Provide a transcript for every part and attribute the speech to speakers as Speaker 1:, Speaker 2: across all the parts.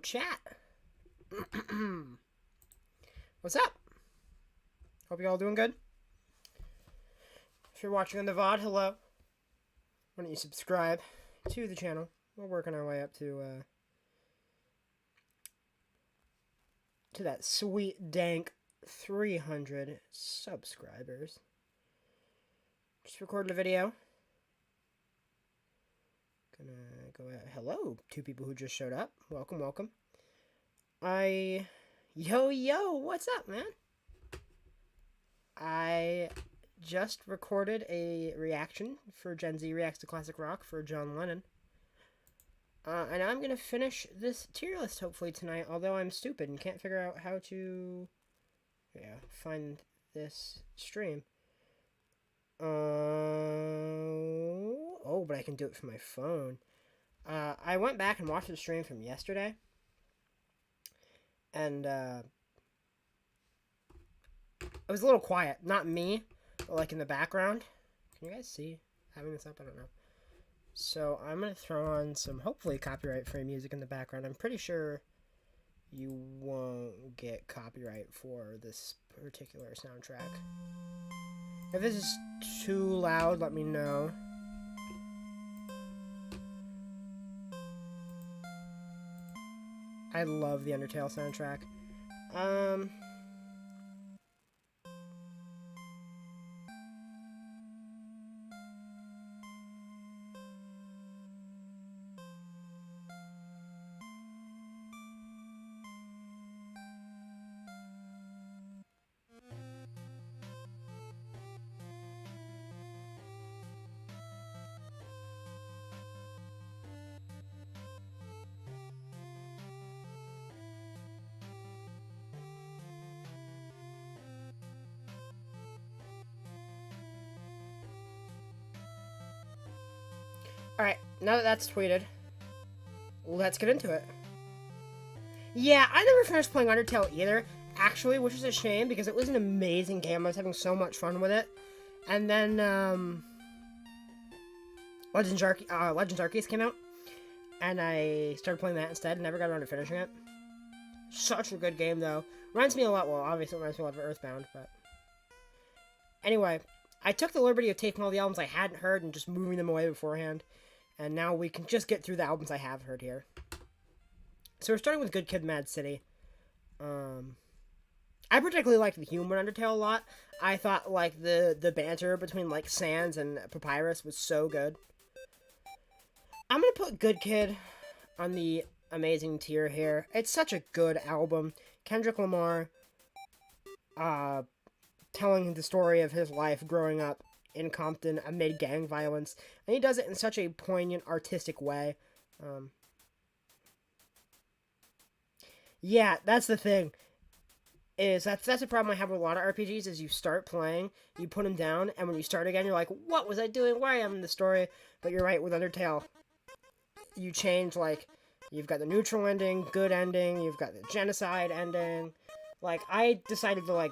Speaker 1: Hello, chat. What's up? Hope you all doing good. If you're watching on the VOD, hello. Why don't you subscribe to the channel? We're working our way up to that sweet, dank 300 subscribers. Just recorded a video. Gonna go ahead. Hello, two people who just showed up. Welcome, welcome. Yo, what's up, man? I just recorded a reaction for Gen Z Reacts to Classic Rock for John Lennon. And I'm gonna finish this tier list hopefully tonight, although I'm stupid and can't figure out how to find this stream. Oh, but I can do it from my phone. I went back and watched the stream from yesterday. And, it was a little quiet. Not me, but like in the background. Can you guys see having this up? I don't know. So I'm going to throw on some hopefully copyright-free music in the background. I'm pretty sure you won't get copyright for this particular soundtrack. If this is too loud, let me know. I love the Undertale soundtrack. Alright, now that that's tweeted, let's get into it. Yeah, I never finished playing Undertale either, actually, which is a shame because it was an amazing game. I was having so much fun with it. And then, Legends Arceus came out, and I started playing that instead and never got around to finishing it. Such a good game, though. Reminds me a lot, well, obviously it reminds me a lot of Earthbound, but... Anyway, I took the liberty of taking all the albums I hadn't heard and just moving them away beforehand. And now we can just get through the albums I have heard here. So we're starting with Good Kid, Mad City. I particularly liked the humor in Undertale a lot. I thought, like, the banter between, like, Sans and Papyrus was so good. I'm gonna put Good Kid on the amazing tier here. It's such a good album. Kendrick Lamar, telling the story of his life growing up in Compton amid gang violence, and he does it in such a poignant, artistic way. Yeah, that's the thing. That's a problem I have with a lot of RPGs, is you start playing, you put them down, and when you start again, you're like, what was I doing? Where I am in the story? But you're right, with Undertale, you change, like, you've got the neutral ending, good ending, you've got the genocide ending. Like, I decided to, like,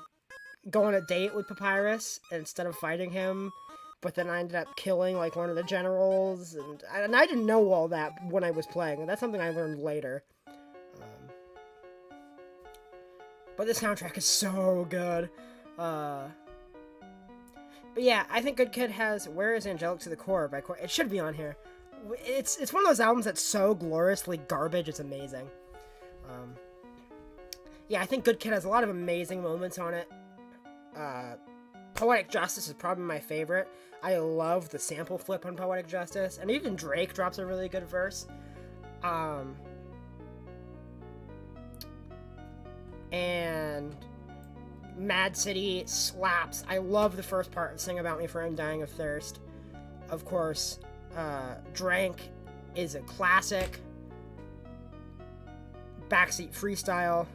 Speaker 1: go on a date with Papyrus instead of fighting him, but then I ended up killing, like, one of the generals, and I didn't know all that when I was playing, and that's something I learned later. But the soundtrack is so good. But yeah, I think Good Kid has Where Is Angelic to the Core by It should be on here. It's one of those albums that's so gloriously garbage, it's amazing. Yeah, I think Good Kid has a lot of amazing moments on it. Poetic Justice is probably my favorite. I love the sample flip on Poetic Justice, and even Drake drops a really good verse. And Mad City slaps. I love the first part of Sing About Me for I'm Dying of Thirst. Of course, Drank is a classic. Backseat Freestyle.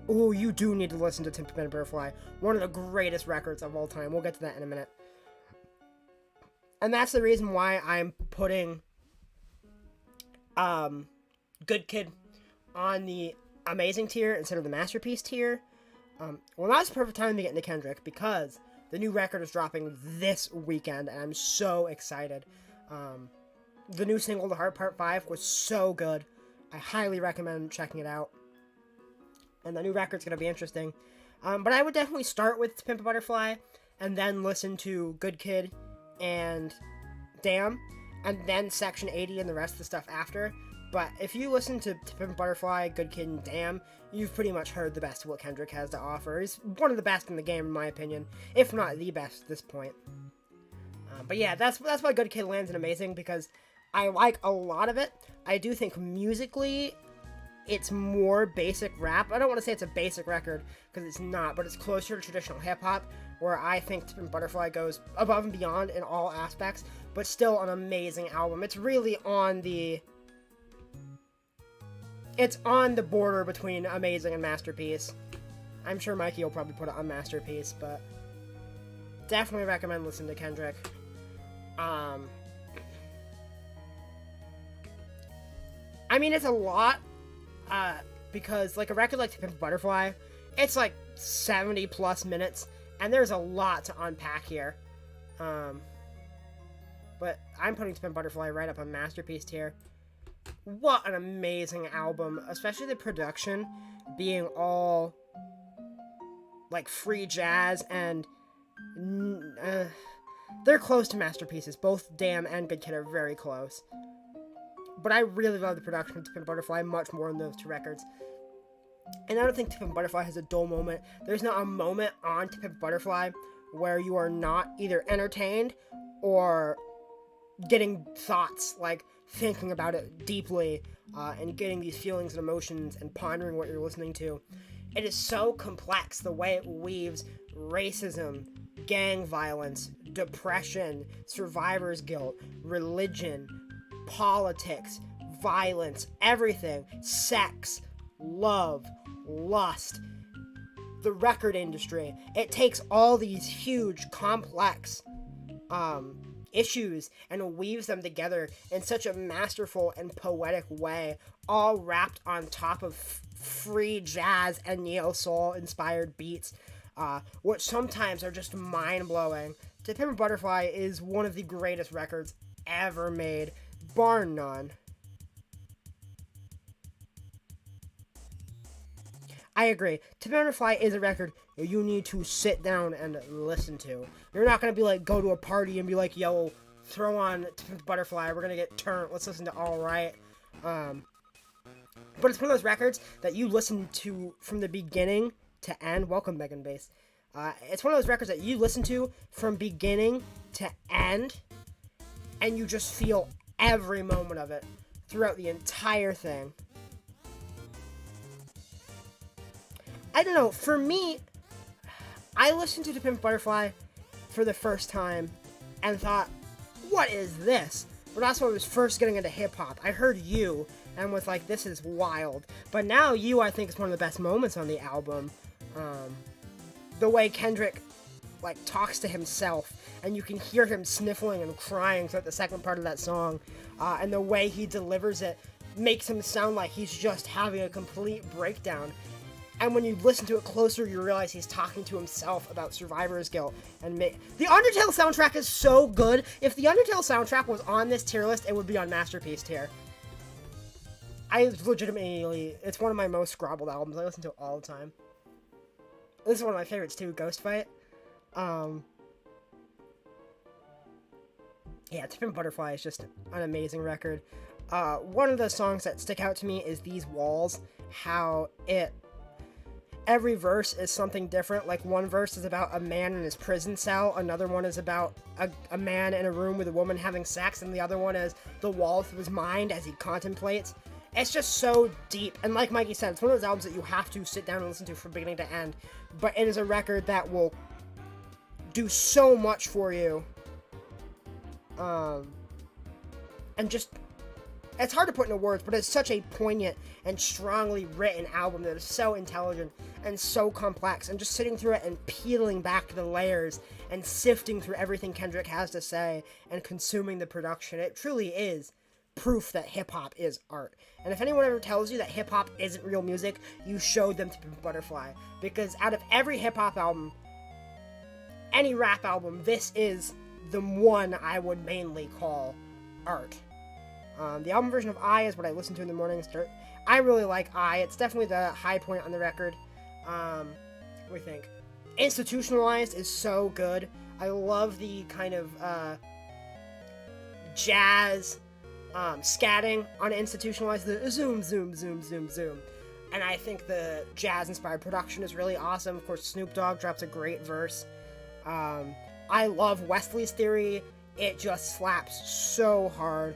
Speaker 1: Ooh, you do need to listen to Timberland Butterfly. One of the greatest records of all time. We'll get to that in a minute. And that's the reason why I'm putting Good Kid on the amazing tier instead of the masterpiece tier. Well, now's the perfect time to get into Kendrick because the new record is dropping this weekend, and I'm so excited. The new single, The Heart Part 5, was so good. I highly recommend checking it out. And the new record's going to be interesting. But I would definitely start with To Pimp a Butterfly, and then listen to Good Kid and Damn, and then Section 80 and the rest of the stuff after. But if you listen to Pimp a Butterfly, Good Kid, and Damn, you've pretty much heard the best of what Kendrick has to offer. He's one of the best in the game, in my opinion, if not the best at this point. But yeah, that's why Good Kid lands in amazing, because I like a lot of it. I do think musically, it's more basic rap. I don't want to say it's a basic record, because it's not, but it's closer to traditional hip-hop, where I think To Pimp a Butterfly goes above and beyond in all aspects, but still an amazing album. It's really on the border between amazing and masterpiece. I'm sure Mikey will probably put it on masterpiece, but definitely recommend listening to Kendrick. I mean, it's a lot, because, like, a record like To Pimp a Butterfly, it's, like, 70 plus minutes, and there's a lot to unpack here. But I'm putting To Pimp a Butterfly right up on masterpiece tier. What an amazing album, especially the production being all, like, free jazz, and they're close to masterpieces. Both Damn and Good Kid are very close. But I really love the production of To Pimp a Butterfly much more than those two records. And I don't think To Pimp a Butterfly has a dull moment. There's not a moment on To Pimp a Butterfly where you are not either entertained or getting thoughts, like thinking about it deeply, and getting these feelings and emotions and pondering what you're listening to. It is so complex, the way it weaves racism, gang violence, depression, survivor's guilt, religion, politics, violence, everything, sex, love, lust, the record industry. It takes all these huge, complex issues and weaves them together in such a masterful and poetic way, all wrapped on top of free jazz and neo-soul inspired beats, which sometimes are just mind-blowing. To Pimp a Butterfly is one of the greatest records ever made, bar none. I agree. To Pimp a Butterfly is a record you need to sit down and listen to. You're not going to be like, go to a party and be like, yo, throw on To Pimp a Butterfly, we're going to get turned, let's listen to All Right. But it's one of those records that you listen to from the beginning to end. Welcome, Megan Bass. It's one of those records that you listen to from beginning to end, and you just feel every moment of it throughout the entire thing. I don't know, for me, I listened to Pimp a Butterfly for the first time and thought, what is this? But that's when I was first getting into hip-hop. I heard You and was like, this is wild. But now You, I think, is one of the best moments on the album. The way Kendrick, like, talks to himself, and you can hear him sniffling and crying throughout the second part of that song, and the way he delivers it makes him sound like he's just having a complete breakdown. And when you listen to it closer, you realize he's talking to himself about survivor's guilt. And the Undertale soundtrack is so good. If the Undertale soundtrack was on this tier list, it would be on masterpiece tier. It's one of my most scrobbled albums. I listen to it all the time. This is one of my favorites too, Ghost Fight. Yeah, To Pimp a Butterfly is just an amazing record. One of the songs that stick out to me is These Walls. Every verse is something different. Like, one verse is about a man in his prison cell, another one is about a man in a room with a woman having sex, and the other one is the walls of his mind as he contemplates. It's just so deep, and like Mikey said, it's one of those albums that you have to sit down and listen to from beginning to end, but it is a record that will do so much for you, and just, it's hard to put into words, but it's such a poignant and strongly written album that is so intelligent and so complex, and just sitting through it and peeling back the layers and sifting through everything Kendrick has to say and consuming the production. It truly is proof that hip-hop is art. And if anyone ever tells you that hip-hop isn't real music, you showed them To Pimp a Butterfly. Because out of every hip-hop album, any rap album, this is the one I would mainly call art. The album version of I is what I listen to in the mornings. I really like I. It's definitely the high point on the record. What do you think? Institutionalized is so good. I love the kind of jazz scatting on Institutionalized. The zoom, zoom, zoom, zoom, zoom. And I think the jazz-inspired production is really awesome. Of course, Snoop Dogg drops a great verse. I love Wesley's Theory. It just slaps so hard.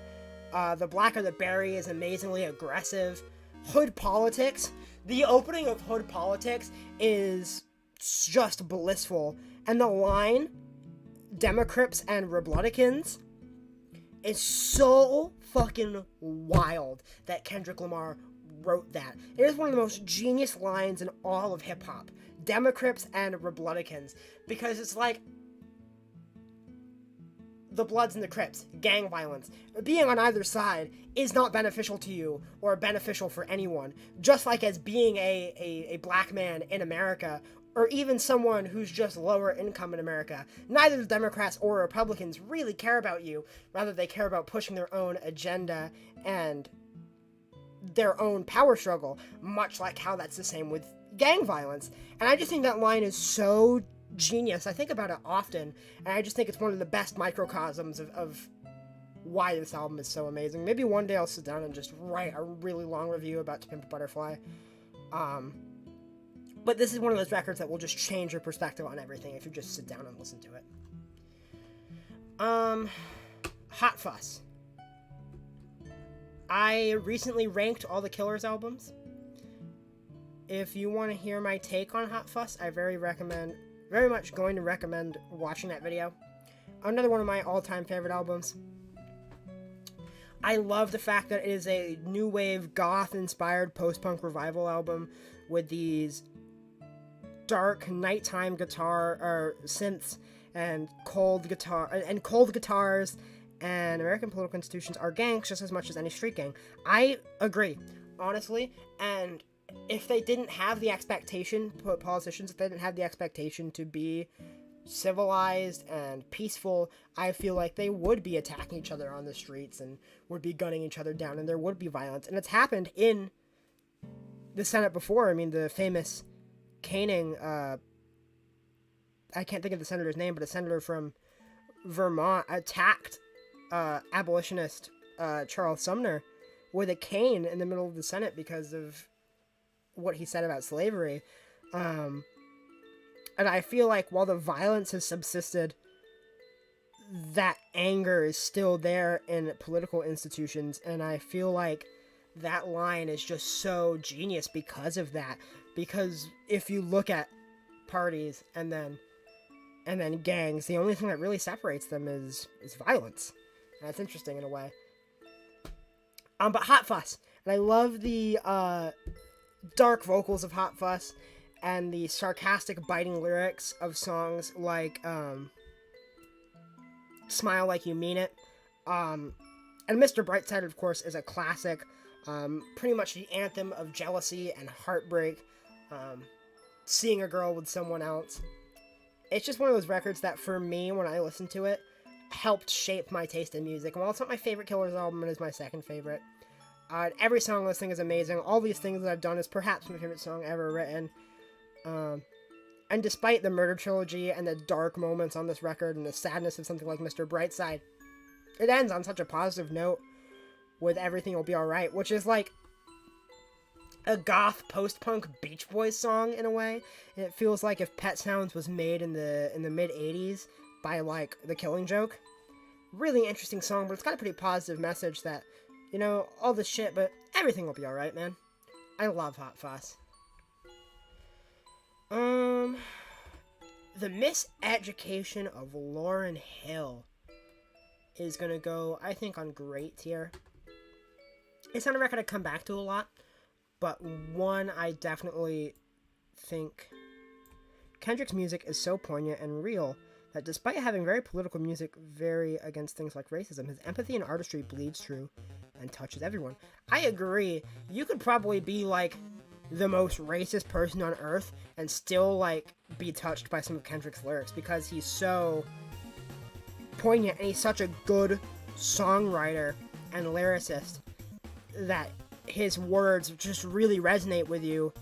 Speaker 1: The Blacker the Berry is amazingly aggressive. Hood Politics. The opening of Hood Politics is just blissful. And the line, Democrats and Republicans, is so fucking wild that Kendrick Lamar wrote that. It is one of the most genius lines in all of hip-hop. Democrats and Republicans. Because it's like the Bloods and the Crips, gang violence. Being on either side is not beneficial to you or beneficial for anyone. Just like as being a black man in America, or even someone who's just lower income in America. Neither the Democrats or Republicans really care about you. Rather, they care about pushing their own agenda and their own power struggle, much like how that's the same with gang violence. And I just think that line is so genius. I think about it often, and I just think it's one of the best microcosms of why this album is so amazing. Maybe one day I'll sit down and just write a really long review about To Pimp a Butterfly. But this is one of those records that will just change your perspective on everything if you just sit down and listen to it. Hot Fuss. I recently ranked all the Killers albums. If you want to hear my take on Hot Fuss, I very much going to recommend watching that video. Another one of my all-time favorite albums. I love the fact that it is a new wave goth-inspired post-punk revival album with these dark nighttime guitar or synths and cold guitars, and American political institutions are gangs just as much as any street gang. I agree, honestly, and if they didn't have the expectation, politicians, if they didn't have the expectation to be civilized and peaceful, I feel like they would be attacking each other on the streets and would be gunning each other down, and there would be violence. And it's happened in the Senate before. I mean, the famous caning, I can't think of the senator's name, but a senator from Vermont attacked abolitionist Charles Sumner with a cane in the middle of the Senate because of what he said about slavery. And I feel like while the violence has subsisted, that anger is still there in political institutions, and I feel like that line is just so genius because of that. Because if you look at parties and then gangs, the only thing that really separates them is violence. And that's interesting in a way. But Hot Fuss. And I love the dark vocals of Hot Fuss and the sarcastic, biting lyrics of songs like Smile Like You Mean It. And Mr. Brightside, of course, is a classic. Pretty much the anthem of jealousy and heartbreak. Seeing a girl with someone else. It's just one of those records that, for me, when I listened to it, helped shape my taste in music. And while it's not my favorite Killers album, it is my second favorite. Every song on this thing is amazing. All these things that I've done is perhaps my favorite song ever written. And despite the murder trilogy and the dark moments on this record and the sadness of something like Mr. Brightside, it ends on such a positive note with Everything Will Be Alright, which is like a goth post-punk Beach Boys song in a way. And it feels like if Pet Sounds was made in the mid-80s by like The Killing Joke. Really interesting song, but it's got a pretty positive message that, you know, all this shit, but everything will be alright, man. I love Hot Fuss. The Miseducation of Lauryn Hill is gonna go, I think, on great tier. It's not a record I come back to a lot, but one I definitely think Kendrick's music is so poignant and real that despite having very political music very against things like racism, his empathy and artistry bleeds through and touches everyone. I agree. You could probably be like the most racist person on earth and still like be touched by some of Kendrick's lyrics because he's so poignant and he's such a good songwriter and lyricist that his words just really resonate with you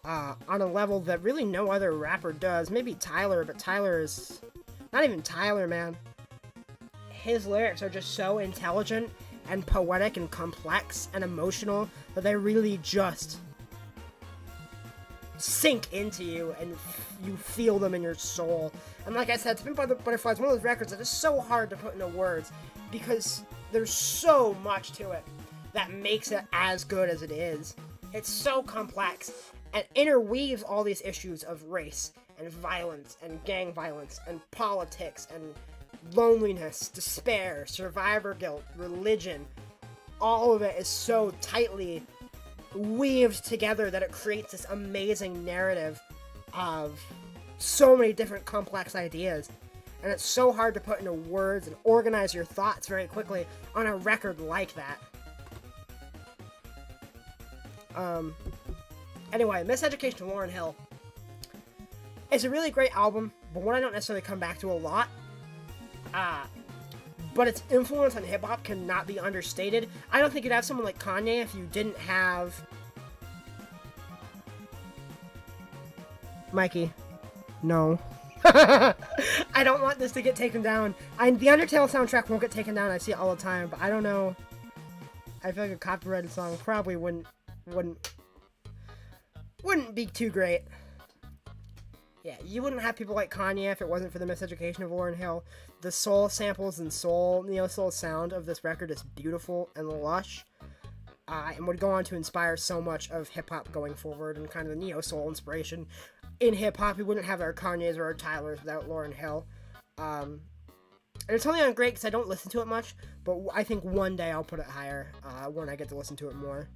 Speaker 1: on a level that really no other rapper does. Maybe Tyler, but Tyler is... Not even Tyler, man. His lyrics are just so intelligent and poetic and complex and emotional that they really just sink into you and you feel them in your soul. And like I said, To Pimp a Butterfly is one of those records that is so hard to put into words because there's so much to it that makes it as good as it is. It's so complex and interweaves all these issues of race and violence and gang violence and politics and loneliness, despair, survivor guilt, religion. All of it is so tightly weaved together that it creates this amazing narrative of so many different complex ideas. And it's so hard to put into words and organize your thoughts very quickly on a record like that. Anyway, Miseducation of Lauryn Hill. It's a really great album, but one I don't necessarily come back to a lot. But its influence on hip-hop cannot be understated. I don't think you'd have someone like Kanye if you didn't have... Mikey. No. I don't want this to get taken down. The Undertale soundtrack won't get taken down. I see it all the time, but I don't know. I feel like a copyrighted song probably wouldn't be too great. Yeah, you wouldn't have people like Kanye if it wasn't for the Miseducation of Lauryn Hill. The soul samples and neo-soul sound of this record is beautiful and lush, and would go on to inspire so much of hip-hop going forward and kind of the neo-soul inspiration in hip-hop. We wouldn't have our Kanyes or our Tylers without Lauryn Hill. And it's only on great because I don't listen to it much, but I think one day I'll put it higher when I get to listen to it more.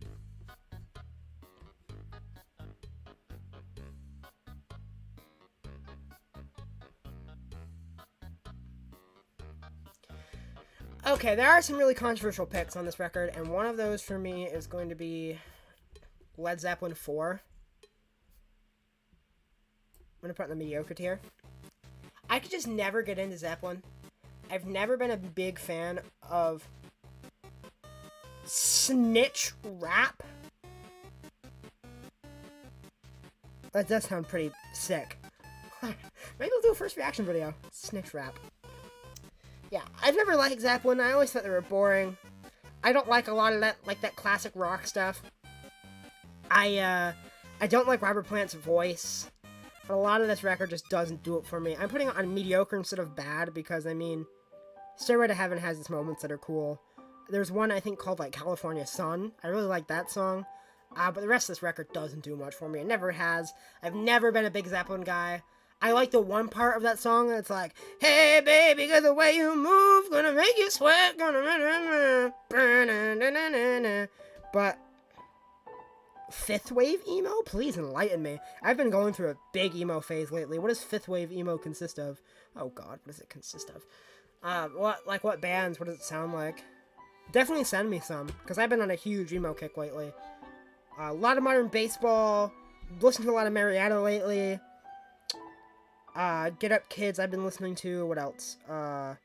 Speaker 1: Okay, there are some really controversial picks on this record, and one of those for me is going to be Led Zeppelin IV. I'm going to put it in the mediocre tier. I could just never get into Zeppelin. I've never been a big fan of snitch rap. That does sound pretty sick. Maybe we'll do a first reaction video. Snitch rap. Yeah, I've never liked Zeppelin. I always thought they were boring. I don't like a lot of that, like that classic rock stuff. I don't like Robert Plant's voice. But a lot of this record just doesn't do it for me. I'm putting it on mediocre instead of bad because, I mean, Stairway to Heaven has its moments that are cool. There's one, I think, called, like, California Sun. I really like that song. But the rest of this record doesn't do much for me. It never has. I've never been a big Zeppelin guy. I like the one part of that song that's like, hey baby, 'cause the way you move, gonna make you sweat, but fifth wave emo? Please enlighten me. I've been going through a big emo phase lately. What does fifth wave emo consist of? Oh god, what does it consist of? What bands? What does it sound like? Definitely send me some, because I've been on a huge emo kick lately. A lot of modern baseball, listened to a lot of Marietta lately. Get Up Kids, I've been listening to. What else? 100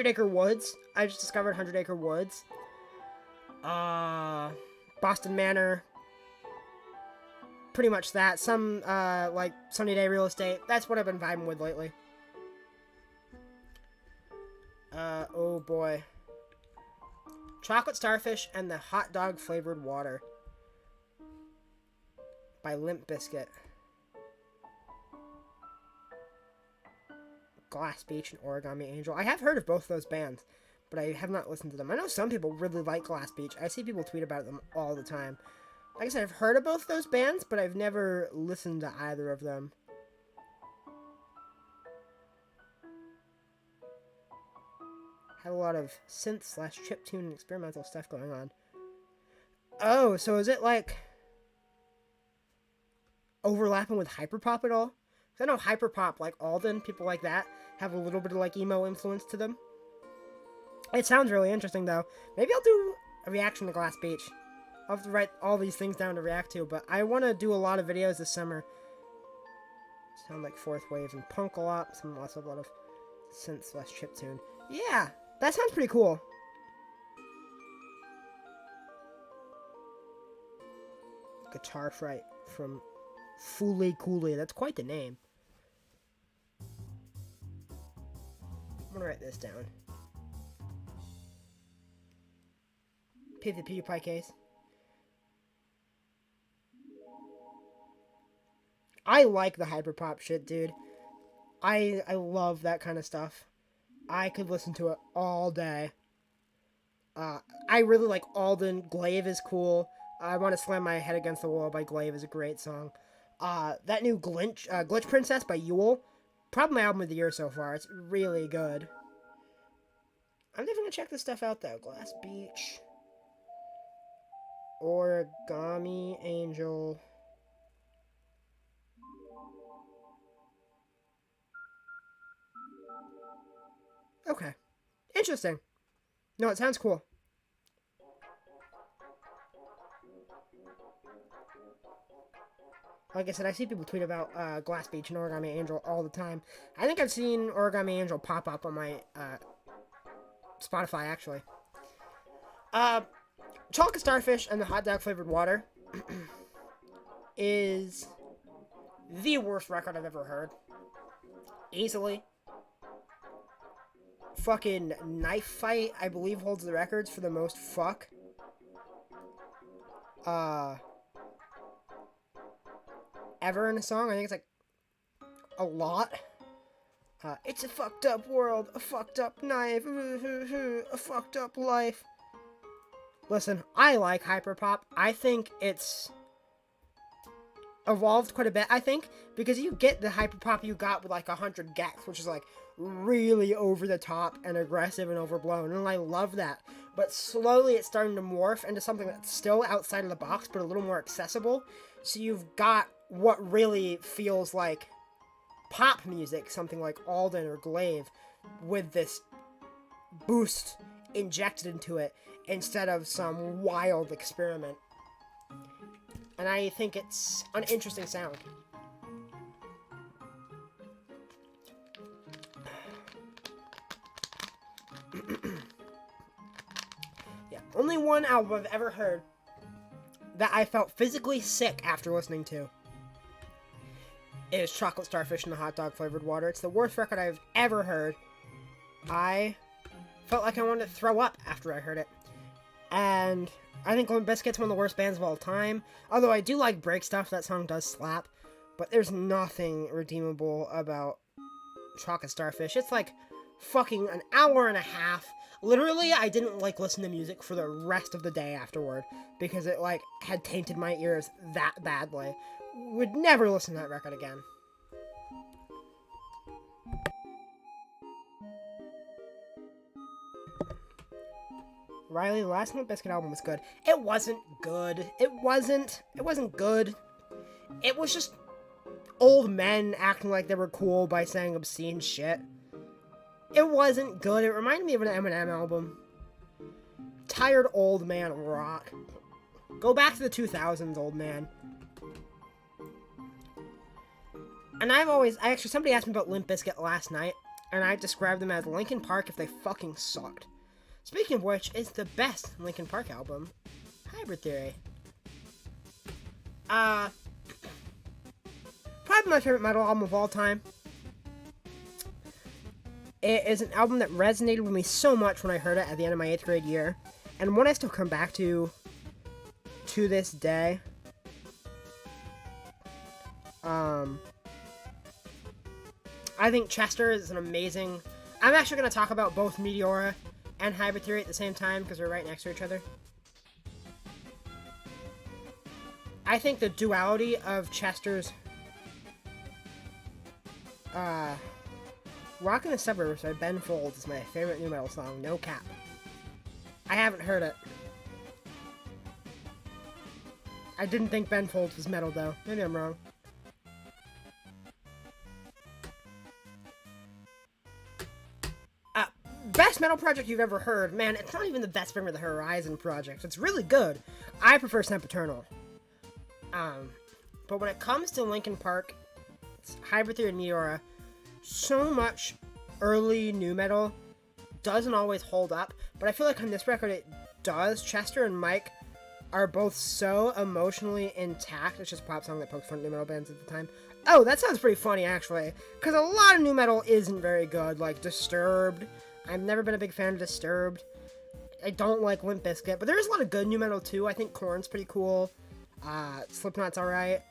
Speaker 1: Acre Woods. I just discovered 100 Acre Woods. Boston Manor. Pretty much that. Some, like, Sunny Day Real Estate. That's what I've been vibing with lately. Oh boy. Chocolate Starfish and the Hot Dog Flavored Water. By Limp Bizkit. Glass Beach and Origami Angel. I have heard of both those bands, but I have not listened to them. I know some people really like Glass Beach. I see people tweet about them all the time. Like I said, I've heard of both those bands, but I've never listened to either of them. Had a lot of synth / chiptune and experimental stuff going on. Oh, so is it like overlapping with hyperpop at all? I know hyperpop, like Alden, people like that, have a little bit of like emo influence to them. It sounds really interesting though. Maybe I'll do a reaction to Glass Beach. I'll have to write all these things down to react to, but I want to do a lot of videos this summer. Sound like fourth wave and punk a lot, a lot of synth / chiptune. Yeah, that sounds pretty cool. Guitar Fright from Fooly Cooley. That's quite the name. I'm gonna write this down. Pay the PewDiePie case. I like the hyperpop shit, dude. I love that kind of stuff. I could listen to it all day. I really like Alden. Glaive is cool. I Want to Slam My Head Against the Wall by Glaive is a great song. That new Glitch Princess by Yule, probably my album of the year so far. It's really good. I'm definitely gonna check this stuff out though. Glass Beach. Origami Angel. Okay. Interesting. No, it sounds cool. Like I said, I see people tweet about Glass Beach and Origami Angel all the time. I think I've seen Origami Angel pop up on my Spotify, actually. Chocolate Starfish and the Hot Dog Flavored Water is the worst record I've ever heard. Easily. Fucking Knife Fight, I believe, holds the records for the most fuck. Ever in a song. I think it's like a lot. It's a fucked up world, a fucked up knife, a fucked up life. Listen, I like hyperpop. I think it's evolved quite a bit, I think, because you get the hyperpop you got with like 100 Gex, which is like really over the top and aggressive and overblown, and I love that. But slowly it's starting to morph into something that's still outside of the box, but a little more accessible. So you've got what really feels like pop music, something like Alden or Glaive, with this boost injected into it instead of some wild experiment. And I think it's an interesting sound. Yeah, only one album I've ever heard that I felt physically sick after listening to is Chocolate Starfish and the Hot Dog Flavored Water. It's the worst record I've ever heard. I felt like I wanted to throw up after I heard it. And I think Limp Bizkit's one of the worst bands of all time. Although I do like Break Stuff, that song does slap. But there's nothing redeemable about Chocolate Starfish. It's like fucking an hour and a half. Literally, I didn't like listen to music for the rest of the day afterward. Because it like had tainted my ears that badly. Would never listen to that record again. Riley, the last Limp Bizkit album was good. It wasn't good. It wasn't good. It was just old men acting like they were cool by saying obscene shit. It wasn't good. It reminded me of an Eminem album. Tired old man rock. Go back to the 2000s, old man. And actually, somebody asked me about Limp Bizkit last night, and I described them as Linkin Park if they fucking sucked. Speaking of which, it's the best Linkin Park album, Hybrid Theory. Probably my favorite metal album of all time. It is an album that resonated with me so much when I heard it at the end of my 8th grade year, and one I still come back to this day. I think Chester is an amazing... I'm actually going to talk about both Meteora and Hybrid Theory at the same time because they're right next to each other. I think the duality of Chester's Rockin' the Suburbs by Ben Folds is my favorite new metal song, no cap. I haven't heard it. I didn't think Ben Folds was metal though. Maybe I'm wrong. Best metal project you've ever heard. Man, it's not even the best Bring Me the Horizon project. It's really good. I prefer Sempiternal. But when it comes to Linkin Park, Hybrid Theory and Meteora, so much early new metal doesn't always hold up. But I feel like on this record it does. Chester and Mike are both so emotionally intact. It's just a pop song that pokes fun at new metal bands at the time. Oh, that sounds pretty funny, actually. Because a lot of new metal isn't very good. Like, Disturbed. I've never been a big fan of Disturbed. I don't like Limp Bizkit. But there's a lot of good new metal, too. I think Korn's pretty cool. Slipknot's alright.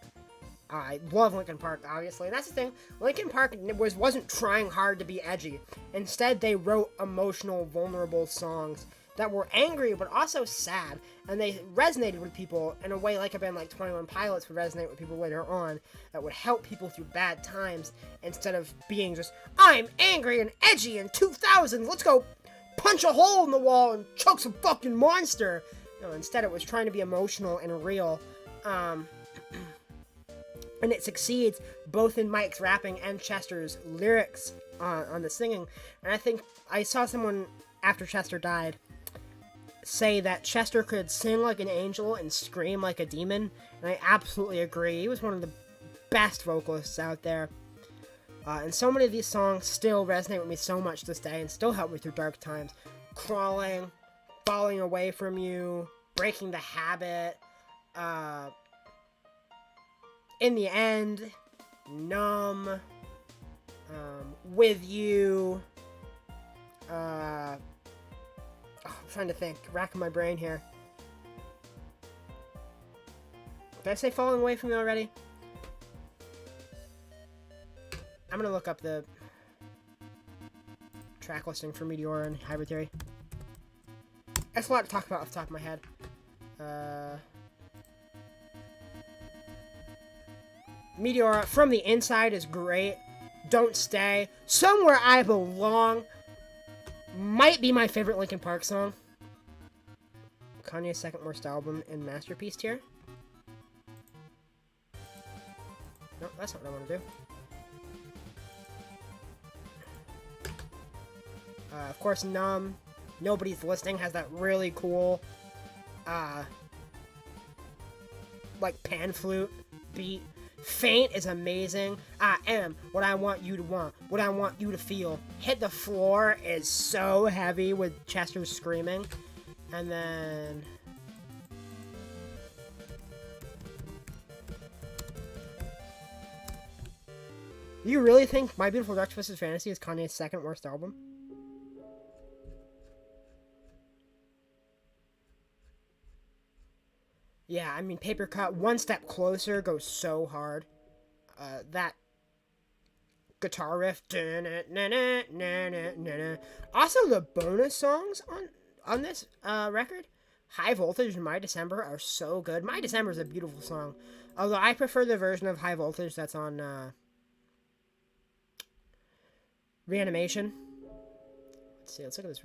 Speaker 1: I love Linkin Park, obviously. And that's the thing. Linkin Park wasn't trying hard to be edgy. Instead, they wrote emotional, vulnerable songs that were angry but also sad, and they resonated with people in a way like a band like 21 Pilots would resonate with people later on, that would help people through bad times instead of being just, I'm angry and edgy in 2000, let's go punch a hole in the wall and choke some fucking monster. No, instead it was trying to be emotional and real, and it succeeds both in Mike's rapping and Chester's lyrics on the singing. And I think I saw someone after Chester died say that Chester could sing like an angel and scream like a demon, and I absolutely agree. He was one of the best vocalists out there, and so many of these songs still resonate with me so much this day and still help me through dark times. Crawling, Falling Away From You, Breaking the Habit, In the End, Numb, With You, I'm trying to think. Racking my brain here. Did I say Falling Away From You already? I'm gonna look up the track listing for Meteora and Hybrid Theory. That's a lot to talk about off the top of my head. Meteora, From the Inside is great. Don't Stay. Somewhere I Belong might be my favorite Linkin Park song. Kanye's second worst album in Masterpiece tier. No, that's not what I want to do. Of course, Numb. Nobody's Listening has that really cool, like pan flute beat. Faint is amazing. I am what I want you to want, what I want you to feel. Hit the Floor is so heavy with Chester screaming. And then do you really think My Beautiful Dark Twisted Fantasy is Kanye's second worst album? Yeah, I mean, Paper Cut, One Step Closer goes so hard. That guitar riff. Also, the bonus songs on this record, High Voltage and My December, are so good. My December is a beautiful song. Although I prefer the version of High Voltage that's on Reanimation. Let's see, let's look at this.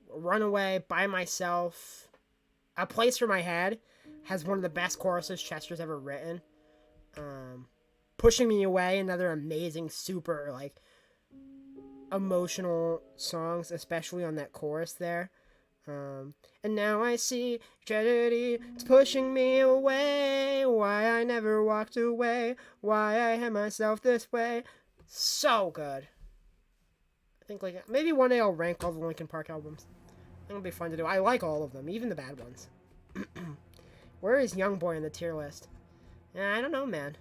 Speaker 1: Runaway, By Myself, A Place for My Head has one of the best choruses Chester's ever written. Pushing Me Away, another amazing, super, like, emotional songs, especially on that chorus there. And now I see tragedy, it's pushing me away, why I never walked away, why I had myself this way. So good. I think, like, maybe one day I'll rank all the Linkin Park albums. It'll be fun to do. I like all of them, even the bad ones. Where is Young Boy in the tier list? I don't know, man.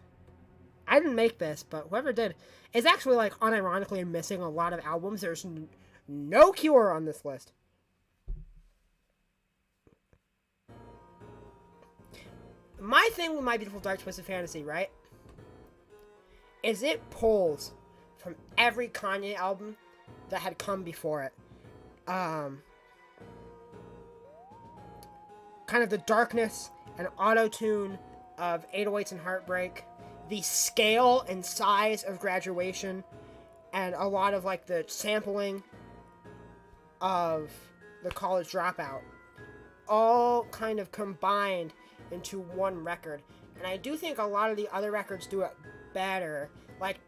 Speaker 1: I didn't make this, but whoever did is actually, like, unironically missing a lot of albums. There's no Cure on this list. My thing with My Beautiful Dark Twisted Fantasy, right, is it pulls from every Kanye album that had come before it. Kind of the darkness and auto-tune of 808s and Heartbreak, the scale and size of Graduation, and a lot of, like, the sampling of The College Dropout, all kind of combined into one record. And I do think a lot of the other records do it better. Like,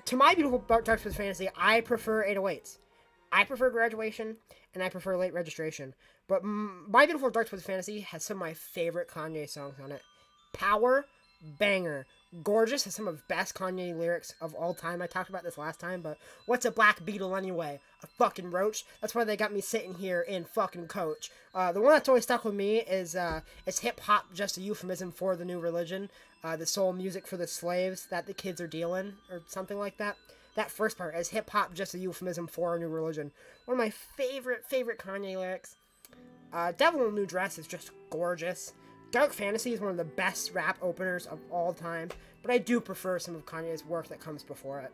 Speaker 1: to My Beautiful Dark Twisted Fantasy, I prefer 808s. I prefer Graduation, and I prefer Late Registration. But My Beautiful Dark Twisted Fantasy has some of my favorite Kanye songs on it. Power, banger. Gorgeous has some of the best Kanye lyrics of all time. I talked about this last time, but what's a black beetle anyway? A fucking roach? That's why they got me sitting here in fucking coach. The one that's always stuck with me is hip-hop just a euphemism for the new religion. The soul music for the slaves that the kids are dealing, or something like that. That first part is hip-hop just a euphemism for a new religion. One of my favorite Kanye lyrics. Devil in a New Dress is just gorgeous. Dark Fantasy is one of the best rap openers of all time, but I do prefer some of Kanye's work that comes before it.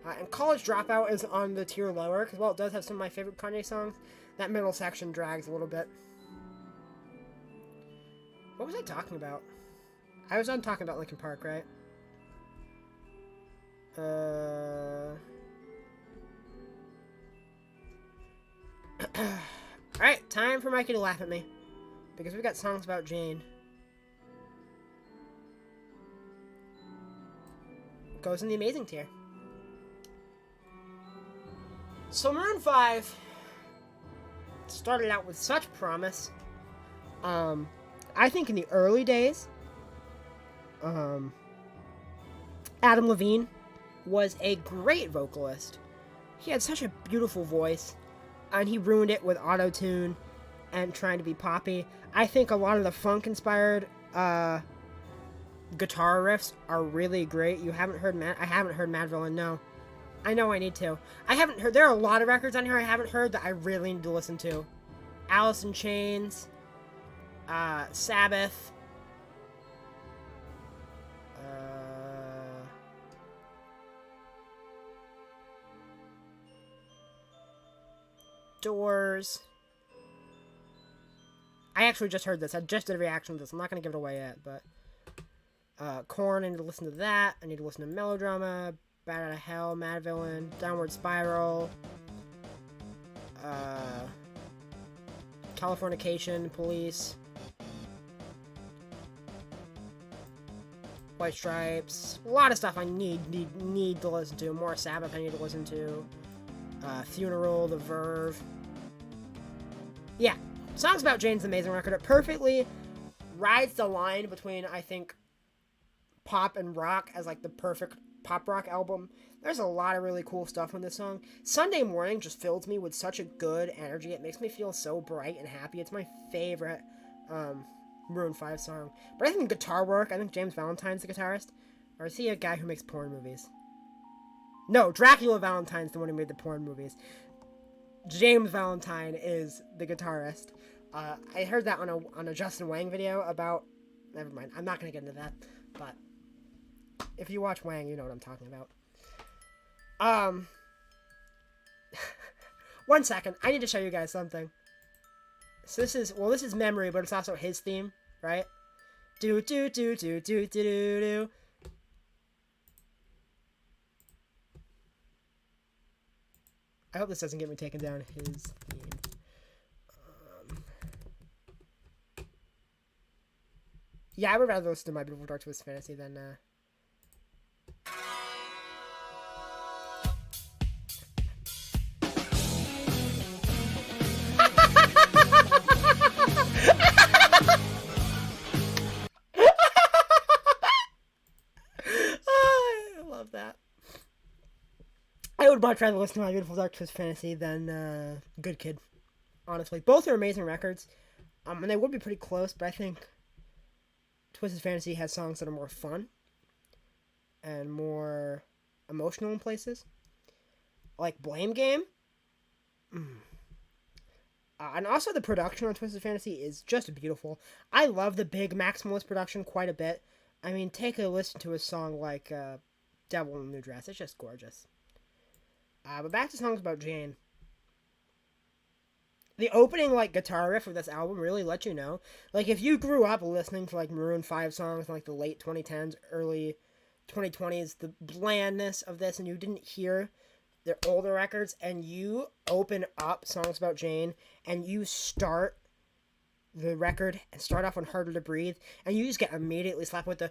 Speaker 1: And College Dropout is on the tier lower, because while it does have some of my favorite Kanye songs, that middle section drags a little bit. What was I talking about? I was on talking about Linkin Park, right? Alright, time for Mikey to laugh at me, because we got songs about Jane. Goes in the amazing tier. So Maroon 5 started out with such promise. I think in the early days, Adam Levine was a great vocalist. He had such a beautiful voice, and he ruined it with auto-tune and trying to be poppy. I think a lot of the funk-inspired guitar riffs are really great. I haven't heard Mad Villain, no. I know I need to. There are a lot of records on here I haven't heard that I really need to listen to. Alice in Chains, Sabbath, Doors. I actually just heard this. I just did a reaction to this. I'm not going to give it away yet, but Korn, I need to listen to that. I need to listen to Melodrama, Bad Out of Hell, Mad Villain, Downward Spiral, Californication, Police, White Stripes. A lot of stuff I need to listen to. More Sabbath I need to listen to. Funeral, The Verve. Yeah, Songs About Jane's an amazing record. It perfectly rides the line between, I think, pop and rock as like the perfect pop rock album. There's a lot of really cool stuff on this song. Sunday Morning just fills me with such a good energy. It makes me feel so bright and happy. It's my favorite Maroon 5 song. But I think guitar work, I think James Valentine's the guitarist. Or is he a guy who makes porn movies? No, Dracula Valentine's the one who made the porn movies. James Valentine is the guitarist. I heard that on a Justin Wang video about... Never mind, I'm not going to get into that. But if you watch Wang, you know what I'm talking about. 1 second, I need to show you guys something. So this is Memory, but it's also his theme, right? Do do do do do do do do. I hope this doesn't get me taken down. His theme. Yeah, I would rather listen to My Beautiful Dark Twisted Fantasy than I love that. I would much rather listen to My Beautiful Dark Twisted Fantasy than Good Kid. Honestly, both are amazing records, and they would be pretty close. But I think Twisted Fantasy has songs that are more fun and more emotional in places, like Blame Game. And also the production on Twisted Fantasy is just beautiful. I love the big maximalist production quite a bit. I mean, take a listen to a song like Devil in a New Dress. It's just gorgeous. But back to Songs About Jane. The opening, like, guitar riff of this album really lets you know. Like, if you grew up listening to, like, Maroon 5 songs in, like, the late 2010s, early 2020s, the blandness of this, and you didn't hear their older records, and you open up Songs About Jane, and you start the record and start off on Harder to Breathe, and you just get immediately slapped with the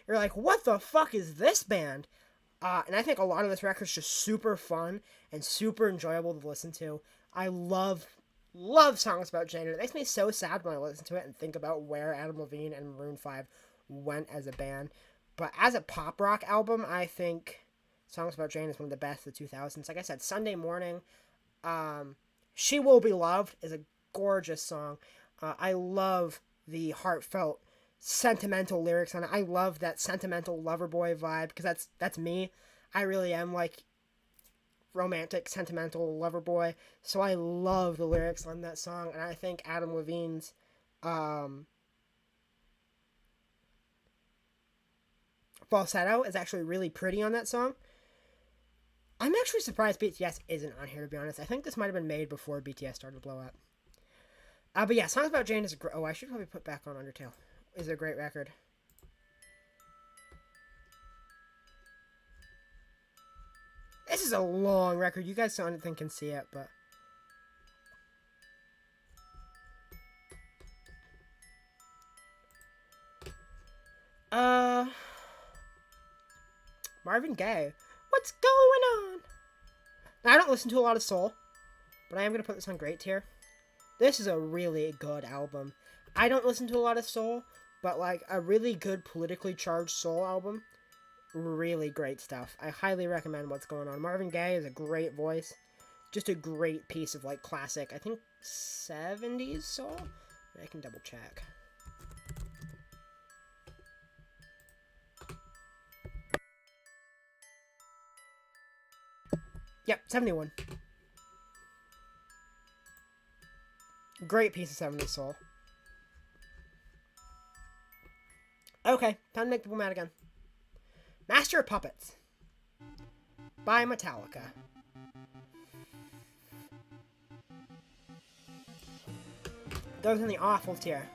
Speaker 1: you're like, what the fuck is this band? And I think a lot of this record's just super fun and super enjoyable to listen to. I love love Songs About Jane. It makes me so sad when I listen to it and think about where Adam Levine and Maroon 5 went as a band. But as a pop rock album, I think Songs About Jane is one of the best of the 2000s. Like I said, Sunday Morning, She Will Be Loved is a gorgeous song. I love the heartfelt, sentimental lyrics on it. I love that sentimental lover boy vibe because that's me. I really am like romantic, sentimental lover boy. So I love the lyrics on that song, and I think Adam Levine's falsetto is actually really pretty on that song. I'm actually surprised BTS isn't on here, to be honest. I think this might have been made before BTS started to blow up. But yeah, Songs About Jane is a great... Oh, I should probably put back on Undertale. Is a great record. This is a long record. You guys don't think can see it, but... Marvin Gaye. What's going on? Now, I don't listen to a lot of soul, but I am going to put this on great tier. This is a really good album. I don't listen to a lot of soul, but like a really good politically charged soul album. Really great stuff. I highly recommend What's Going On. Marvin Gaye is a great voice. Just a great piece of like classic, I think 70s soul? I can double check. Yep, 71. Great piece of 70s soul. Okay, time to make people mad again. Master of Puppets by Metallica. Goes in the awful tier.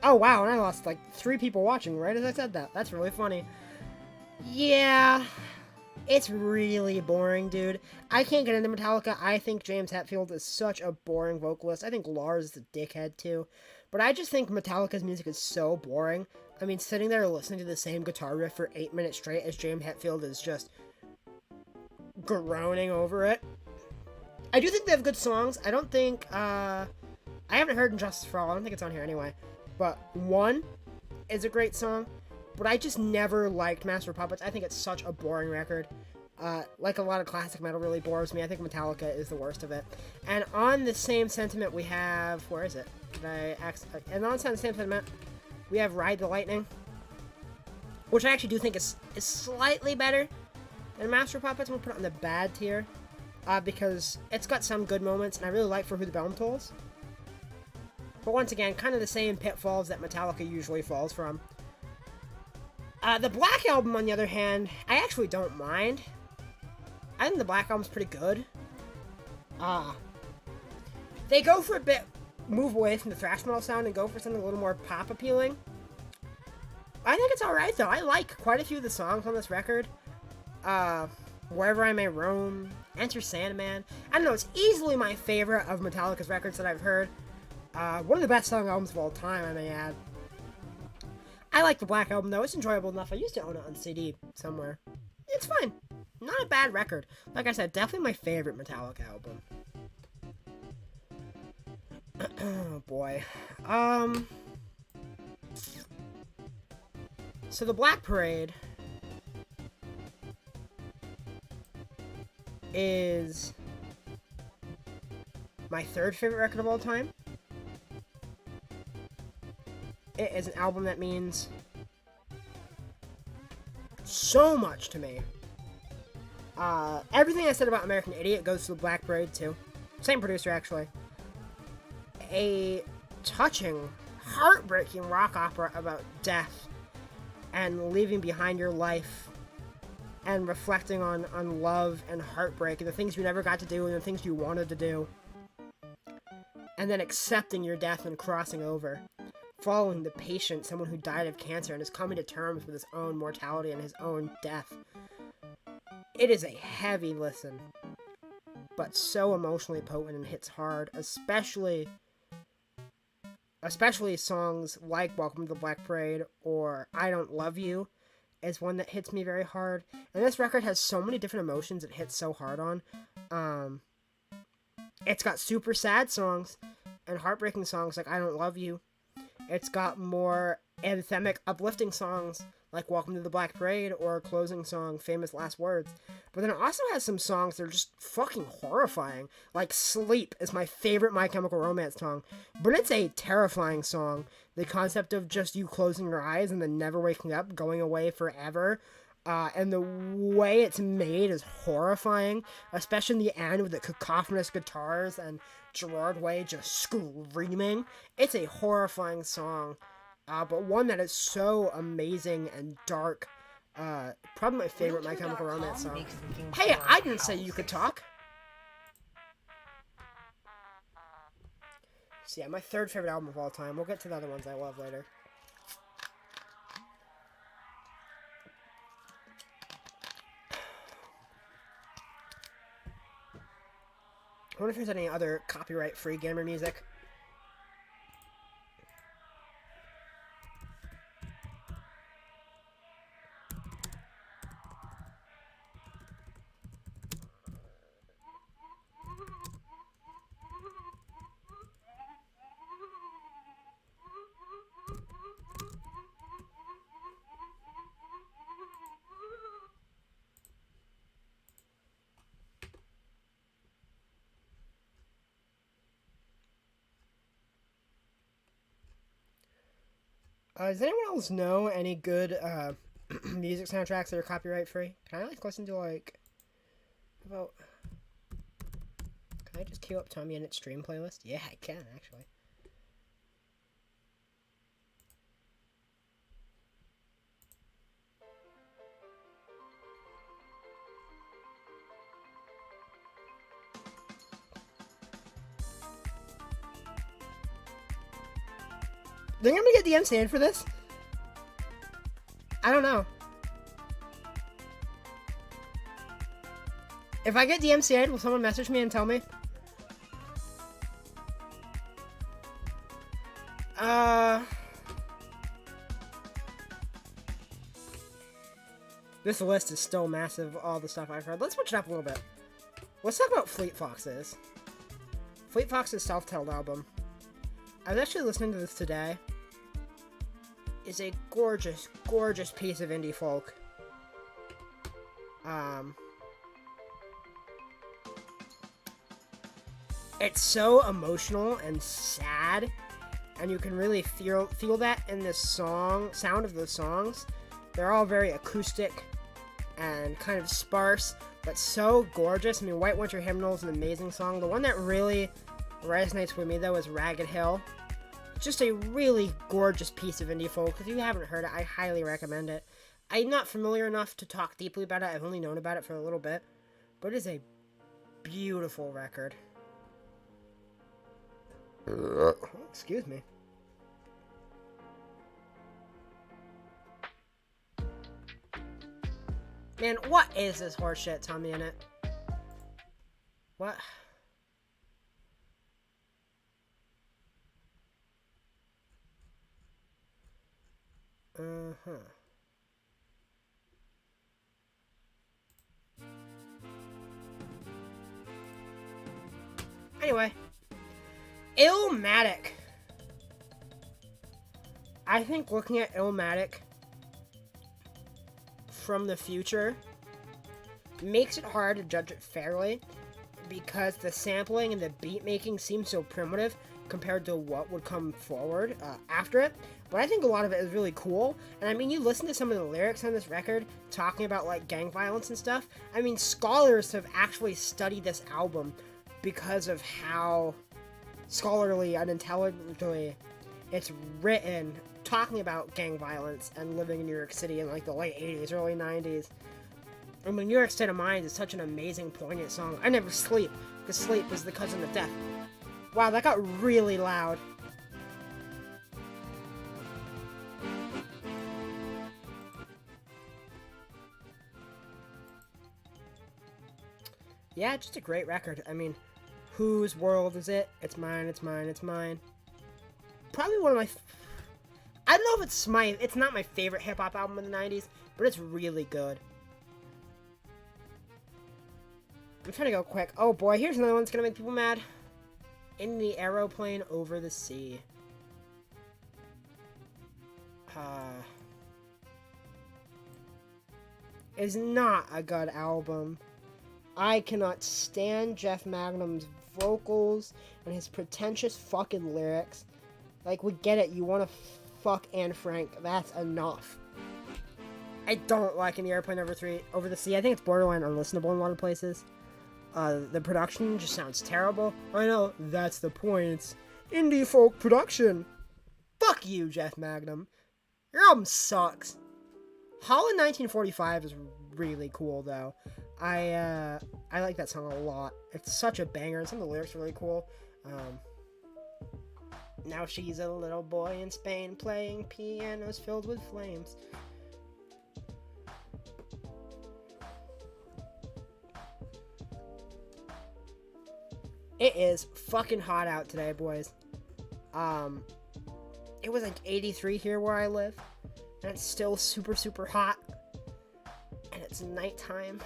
Speaker 1: Oh wow, and I lost like 3 people watching right as I said that. That's really funny. Yeah, it's really boring, dude. I can't get into Metallica. I think James Hetfield is such a boring vocalist. I think Lars is a dickhead too. But I just think Metallica's music is so boring. I mean, sitting there listening to the same guitar riff for 8 minutes straight as James Hetfield is just groaning over it. I do think they have good songs. I don't think, I haven't heard Injustice for All. I don't think it's on here anyway. But One is a great song. But I just never liked Master of Puppets. I think it's such a boring record. Like a lot of classic metal really bores me. I think Metallica is the worst of it. And on the same sentiment we have... Where is it? And on the same sentiment, we have Ride the Lightning. Which I actually do think is slightly better than Master of Puppets. I'm going to put it on the bad tier. Because it's got some good moments. And I really like For Who the Bell Tolls. But once again, kind of the same pitfalls that Metallica usually falls from. The Black Album, on the other hand, I actually don't mind. I think the Black Album's pretty good. They go for a bit, move away from the thrash metal sound and go for something a little more pop appealing. I think it's alright, though. I like quite a few of the songs on this record. Wherever I May Roam, Enter Sandman. I don't know, it's easily my favorite of Metallica's records that I've heard. One of the best song albums of all time, I may add. I like the Black Album, though. It's enjoyable enough. I used to own it on CD somewhere. It's fine. Not a bad record. Like I said, definitely my favorite Metallica album. Oh, boy. So the Black Parade is my 3rd favorite record of all time. It is an album that means so much to me. Everything I said about American Idiot goes to the Black Parade, too. Same producer, actually. A touching, heartbreaking rock opera about death and leaving behind your life and reflecting on love and heartbreak and the things you never got to do and the things you wanted to do. And then accepting your death and crossing over. Following the patient, someone who died of cancer and is coming to terms with his own mortality and his own death. It is a heavy listen, but so emotionally potent and hits hard, especially songs like Welcome to the Black Parade or I Don't Love You is one that hits me very hard. And this record has so many different emotions it hits so hard on. It's got super sad songs and heartbreaking songs like I Don't Love You. It's got more anthemic, uplifting songs like Welcome to the Black Parade or a closing song, Famous Last Words. But then it also has some songs that are just fucking horrifying. Like Sleep is my favorite My Chemical Romance song. But it's a terrifying song. The concept of just you closing your eyes and then never waking up, going away forever. And the way it's made is horrifying, especially in the end with the cacophonous guitars and Gerard Way just screaming. It's a horrifying song, but one that is so amazing and dark. Probably my favorite My Chemical Romance song. Hey, I didn't say you could talk. So yeah, my third favorite album of all time. We'll get to the other ones I love later. I wonder if there's any other copyright-free gamer music. Does anyone else know any good music soundtracks that are copyright free? Can I like listen to like about? Can I just queue up Tommy Innit's stream playlist? Yeah, I can actually. Think I'm gonna get DMCA'd for this? I don't know. If I get DMCA'd, will someone message me and tell me? This list is still massive, all the stuff I've heard. Let's switch it up a little bit. Let's talk about Fleet Foxes. Fleet Foxes' self-titled album. I was actually listening to this today. It's a gorgeous, gorgeous piece of indie folk. It's so emotional and sad, and you can really feel that in the sound of the songs. They're all very acoustic and kind of sparse, but so gorgeous. I mean, White Winter Hymnal is an amazing song. The one that really resonates with me, though, is Ragged Hill. Just a really gorgeous piece of indie folk. If you haven't heard it, I highly recommend it. I'm not familiar enough to talk deeply about it. I've only known about it for a little bit. But it is a beautiful record. Oh, excuse me. Man, what is this horseshit, Tommy Innit? What? Uh-huh. Anyway. Illmatic. I think looking at Illmatic from the future makes it hard to judge it fairly because the sampling and the beat making seems so primitive compared to what would come forward after it. But I think a lot of it is really cool. And I mean, you listen to some of the lyrics on this record talking about like gang violence and stuff. I mean, scholars have actually studied this album because of how scholarly and intelligently it's written, talking about gang violence and living in New York City in like the late 80s, early 90s. I mean, New York State of Mind is such an amazing, poignant song. I Never Sleep, because sleep is the cousin of death. Wow, that got really loud. Yeah, just a great record. I mean, whose world is it? It's mine, it's mine, it's mine. Probably one of my... I don't know if it's not my favorite hip-hop album in the 90s, but it's really good. I'm trying to go quick. Oh boy, here's another one that's gonna make people mad. In the Aeroplane Over the Sea. Is not a good album. I cannot stand Jeff Magnum's vocals and his pretentious fucking lyrics. Like, we get it, you want to fuck Anne Frank. That's enough. I don't like In the Airplane Over the Sea. I think it's borderline unlistenable in a lot of places. The production just sounds terrible. I know, that's the point. It's indie folk production. Fuck you, Jeff Magnum. Your album sucks. Holland 1945 is really cool, though. I like that song a lot. It's such a banger, and some of the lyrics are really cool. Now she's a little boy in Spain playing pianos filled with flames. It is fucking hot out today, boys. It was like 83 here where I live, and it's still super, super hot, and it's nighttime.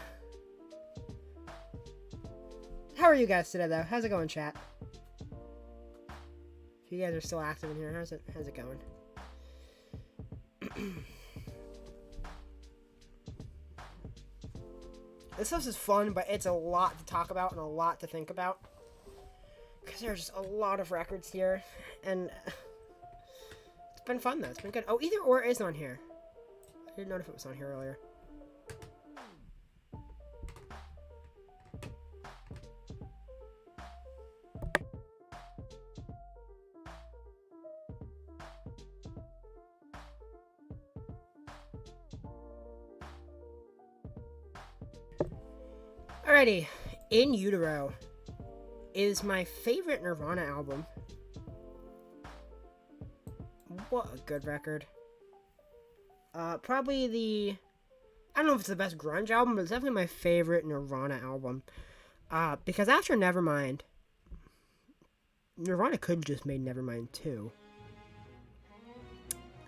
Speaker 1: How are you guys today, though? How's it going, chat? If you guys are still active in here, how's it going? This stuff is fun, but it's a lot to talk about and a lot to think about. Because there's just a lot of records here, and it's been fun, though. It's been good. Oh, Either Or is on here. I didn't know if it was on here earlier. Alrighty, In Utero is my favorite Nirvana album. What a good record. Probably I don't know if it's the best grunge album, but it's definitely my favorite Nirvana album. Because after Nevermind, Nirvana could have just made Nevermind 2.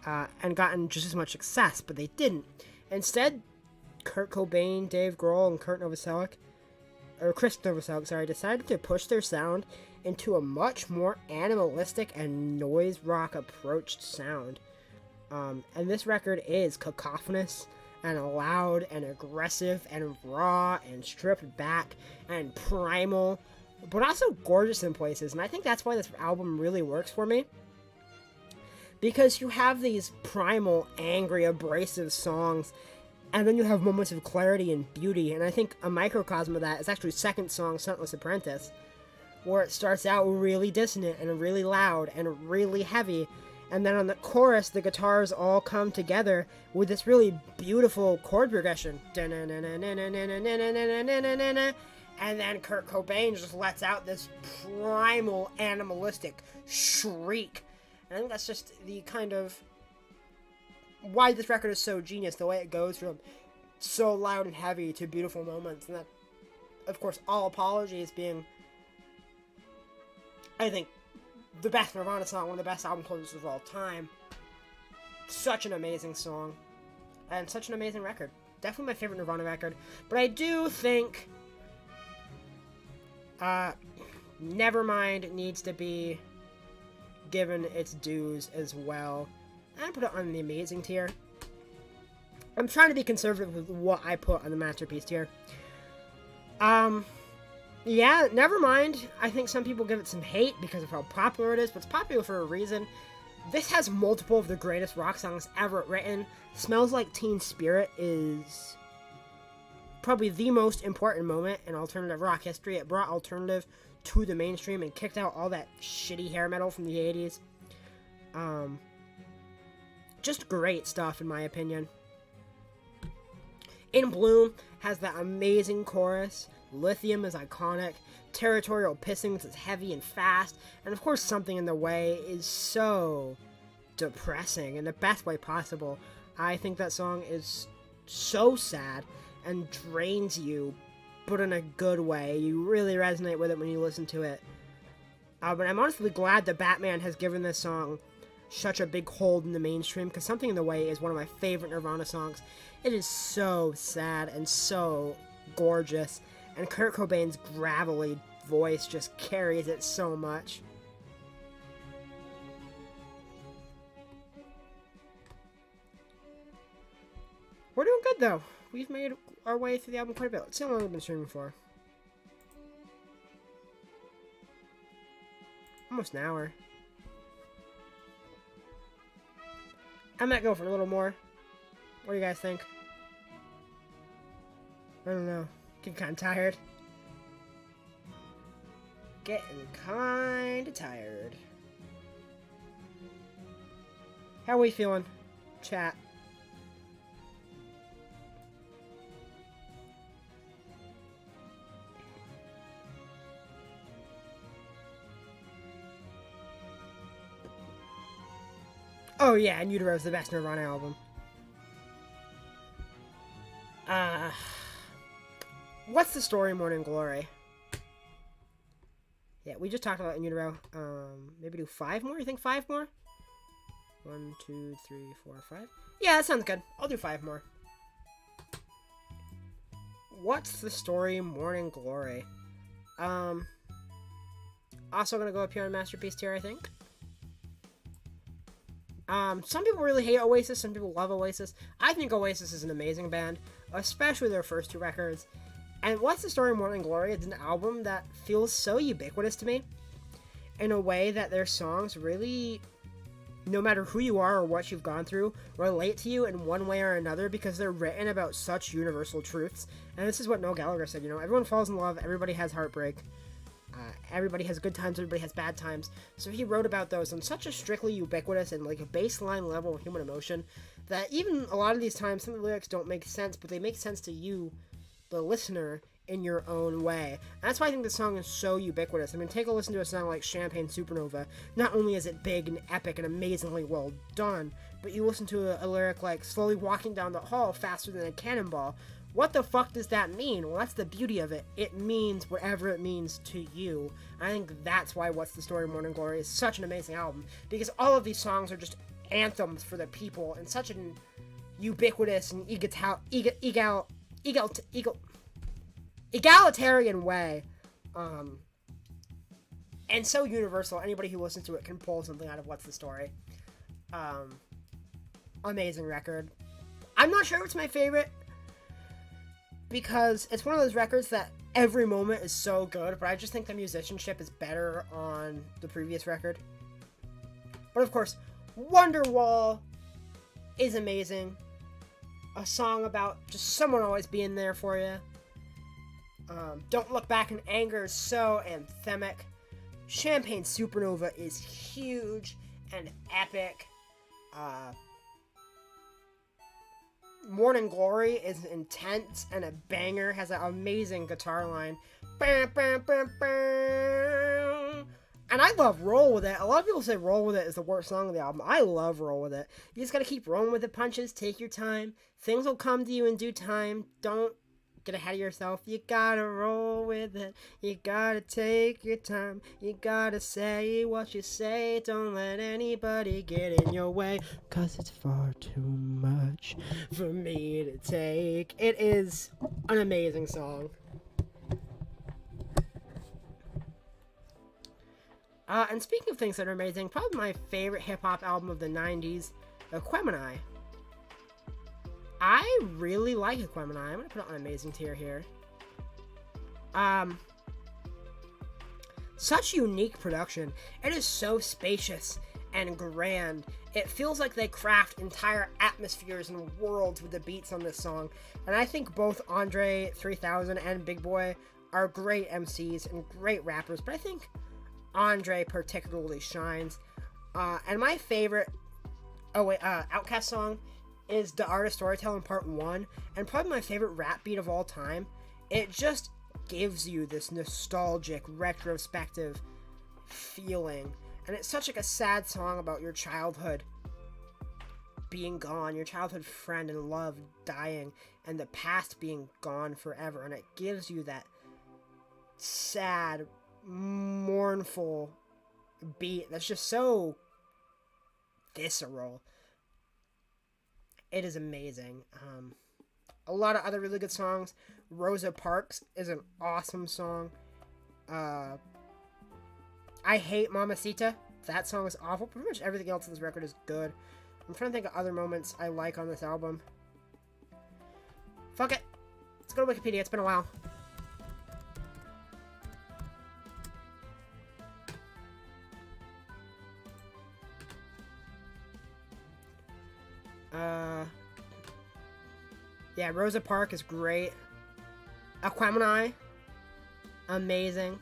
Speaker 1: And gotten just as much success, but they didn't. Instead, Kurt Cobain, Dave Grohl, and Chris Novoselic, decided to push their sound into a much more animalistic and noise rock approached sound. And this record is cacophonous and loud and aggressive and raw and stripped back and primal, but also gorgeous in places. And I think that's why this album really works for me. Because you have these primal, angry, abrasive songs, and then you have moments of clarity and beauty. And I think a microcosm of that is actually second song, Scentless Apprentice, where it starts out really dissonant and really loud and really heavy. And then on the chorus, the guitars all come together with this really beautiful chord progression. And then Kurt Cobain just lets out this primal, animalistic shriek. And I think that's just the kind of why this record is so genius, the way it goes from so loud and heavy to beautiful moments. And that, of course, All Apologies being, I think, the best Nirvana song, one of the best album closers of all time. Such an amazing song. And such an amazing record. Definitely my favorite Nirvana record. But I do think Nevermind needs to be given its dues as well. I put it on the amazing tier. I'm trying to be conservative with what I put on the masterpiece tier. Yeah, Nevermind. I think some people give it some hate because of how popular it is, but it's popular for a reason. This has multiple of the greatest rock songs ever written. Smells Like Teen Spirit is probably the most important moment in alternative rock history. It brought alternative to the mainstream and kicked out all that shitty hair metal from the 80s. Just great stuff, in my opinion. In Bloom has that amazing chorus. Lithium is iconic. Territorial Pissings is heavy and fast. And of course, Something in the Way is so depressing in the best way possible. I think that song is so sad and drains you, but in a good way. You really resonate with it when you listen to it. But I'm honestly glad that Batman has given this song such a big hold in the mainstream, because Something in the Way is one of my favorite Nirvana songs. It is so sad and so gorgeous, And Kurt Cobain's gravelly voice just carries it so much. We're doing good, though. We've made our way through the album quite a bit. Let's see how long we've been streaming for. Almost an hour. I might go for a little more. What do you guys think? I don't know. Getting kind of tired. Getting kind of tired. How are we feeling? Chat. Oh yeah, and Utero is the best Nirvana album. What's the story, Morning Glory? Yeah, we just talked about In Utero. Maybe do 5 more? You think 5 more? 1, 2, 3, 4, 5. Yeah, that sounds good. I'll do 5 more. What's the story, Morning Glory? Also gonna go up here on Masterpiece tier, I think. Some people really hate Oasis, some people love Oasis. I think Oasis is an amazing band, especially their first 2 records. And What's the Story, Morning Glory is an album that feels so ubiquitous to me, in a way that their songs really, no matter who you are or what you've gone through, relate to you in one way or another, because they're written about such universal truths. And this is what Noel Gallagher said, everyone falls in love, everybody has heartbreak. Everybody has good times, everybody has bad times. So he wrote about those on such a strictly ubiquitous and like a baseline level of human emotion that even a lot of these times some of the lyrics don't make sense, but they make sense to you, the listener, in your own way. And that's why I think the song is so ubiquitous. I mean, take a listen to a song like Champagne Supernova. Not only is it big and epic and amazingly well done, but you listen to a lyric like slowly walking down the hall faster than a cannonball. What the fuck does that mean? Well, that's the beauty of it. It means whatever it means to you. I think that's why What's the Story, Morning Glory is such an amazing album. Because all of these songs are just anthems for the people in such an ubiquitous and egalitarian way. And so universal. Anybody who listens to it can pull something out of What's the Story. Amazing record. I'm not sure it's my favorite, because it's one of those records that every moment is so good, but I just think the musicianship is better on the previous record. But of course, Wonderwall is amazing. A song about just someone always being there for you. Don't Look Back in Anger is so anthemic. Champagne Supernova is huge and epic. Morning Glory is intense and a banger, has an amazing guitar line. Bam, bam, bam, bam. And I love Roll With It. A lot of people say Roll With It is the worst song of the album. I love Roll With It. You just gotta keep rolling with the punches, take your time. Things will come to you in due time. Don't get ahead of yourself. You gotta roll with it. You gotta take your time. You gotta say what you say. Don't let anybody get in your way, 'cause it's far too much for me to take. It is an amazing song. And speaking of things that are amazing, probably my favorite hip-hop album of the 90s, Aquemini. I really like Aquemini. I'm going to put it on amazing tier here. Such unique production. It is so spacious and grand. It feels like they craft entire atmospheres and worlds with the beats on this song. And I think both Andre 3000 and Big Boy are great MCs and great rappers, but I think Andre particularly shines. And my favorite Outkast song is The Art of Storytelling Part 1, and probably my favorite rap beat of all time. It just gives you this nostalgic, retrospective feeling. And it's such like a sad song about your childhood being gone, your childhood friend and love dying, and the past being gone forever. And it gives you that sad, mournful beat that's just so visceral. It is amazing. A lot of other really good songs. Rosa Parks is an awesome song. I hate Mamacita. That song is awful. Pretty much everything else on this record is good. I'm trying to think of other moments I like on this album. Fuck it. Let's go to Wikipedia. It's been a while. Yeah, Rosa Parks is great. Aquemini, amazing.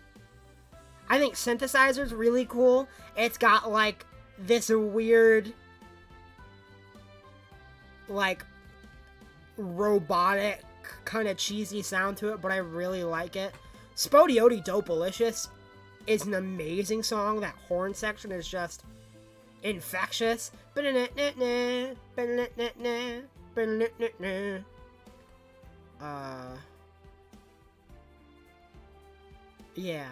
Speaker 1: I think Synthesizer's really cool. It's got, like, this weird, like, robotic, kind of cheesy sound to it, but I really like it. Spodioti Dopalicious is an amazing song. That horn section is just infectious. Yeah.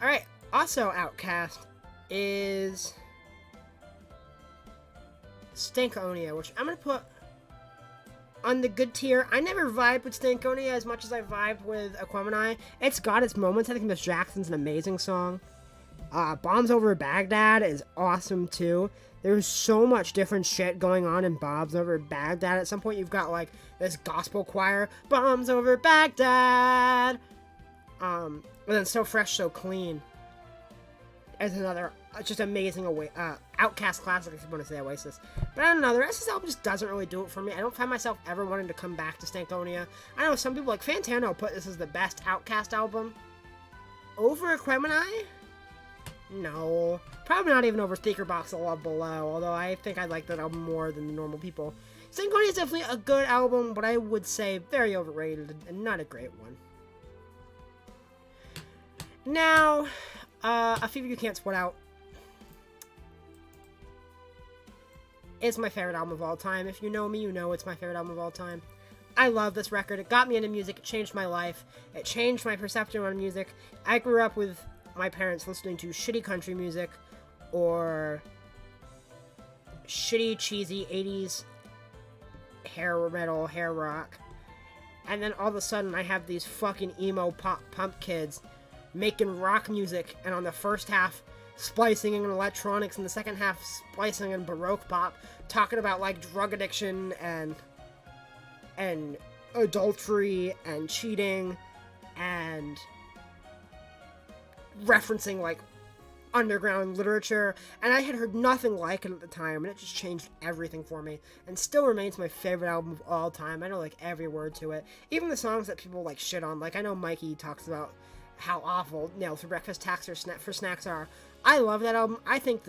Speaker 1: Alright, also Outcast is Stankonia, which I'm gonna put on the good tier. I never vibed with Stankonia as much as I vibed with Aquemini. It's got its moments. I think Miss Jackson's an amazing song. Bombs Over Baghdad is awesome too. There's so much different shit going on in Bombs Over Baghdad. At some point you've got like this gospel choir, Bombs Over Baghdad. And then So Fresh, So Clean is another just amazing Outcast classic, if you want to say Oasis. But I don't know, the rest of this album just doesn't really do it for me. I don't find myself ever wanting to come back to Stankonia. I know some people like Fantano put this as the best Outcast album. Over Aquemini? No. Probably not even over Speaker Box of Love Below, although I think I like that album more than the normal people. Stankonia is definitely a good album, but I would say very overrated and not a great one. Now, A Fever You Can't Sweat Out is my favorite album of all time. If you know me, you know it's my favorite album of all time. I love this record. It got me into music. It changed my life. It changed my perception on music. I grew up with my parents listening to shitty country music or shitty, cheesy 80s hair metal, hair rock. And then all of a sudden I have these fucking emo pop punk kids making rock music, and on the first half splicing in electronics, and the second half splicing in baroque pop, talking about like drug addiction and adultery and cheating and referencing like underground literature, and I had heard nothing like it at the time, and it just changed everything for me, and still remains my favorite album of all time. I know like every word to it, even the songs that people like shit on. Like I know Mikey talks about how awful Nails for Breakfast, Tax for Snacks are. I love that album. I think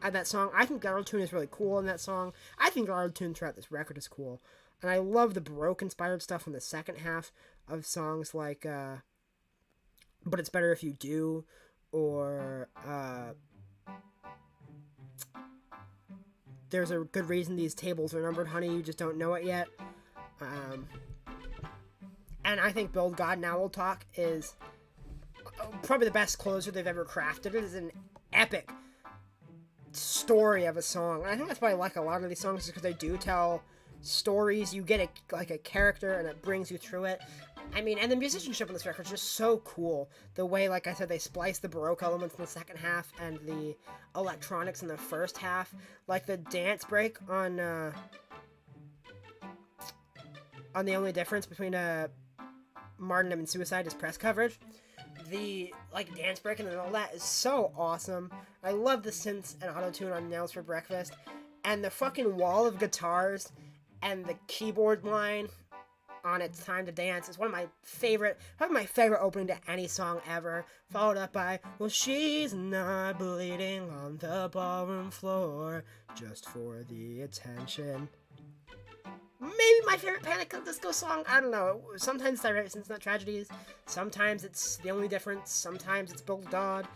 Speaker 1: that song, I think the auto-tune is really cool in that song. I think the auto-tune throughout this record is cool. And I love the Baroque-inspired stuff in the second half of songs like, But It's Better If You Do, or, There's a Good Reason These Tables Are Numbered, Honey, You Just Don't Know It Yet. And I think Build God Now We'll Talk is probably the best closer they've ever crafted. It is an epic story of a song. And I think that's why I like a lot of these songs, is because they do tell stories. You get a character, and it brings you through it. I mean, and the musicianship on this record is just so cool. The way, like I said, they splice the Baroque elements in the second half and the electronics in the first half. Like the dance break on The Only Difference Between Martyrdom and Suicide is Press coverage. The like dance break and all that is so awesome. I love the synths and auto-tune on Nails for Breakfast, and the fucking wall of guitars and the keyboard line on It's Time to Dance is probably my favorite opening to any song ever, followed up by Well, she's not bleeding on the ballroom floor just for the attention. Maybe my favorite Panic at the Disco song. I don't know. Sometimes it's Direct Since Not Tragedies. Sometimes it's The Only Difference. Sometimes it's Build God.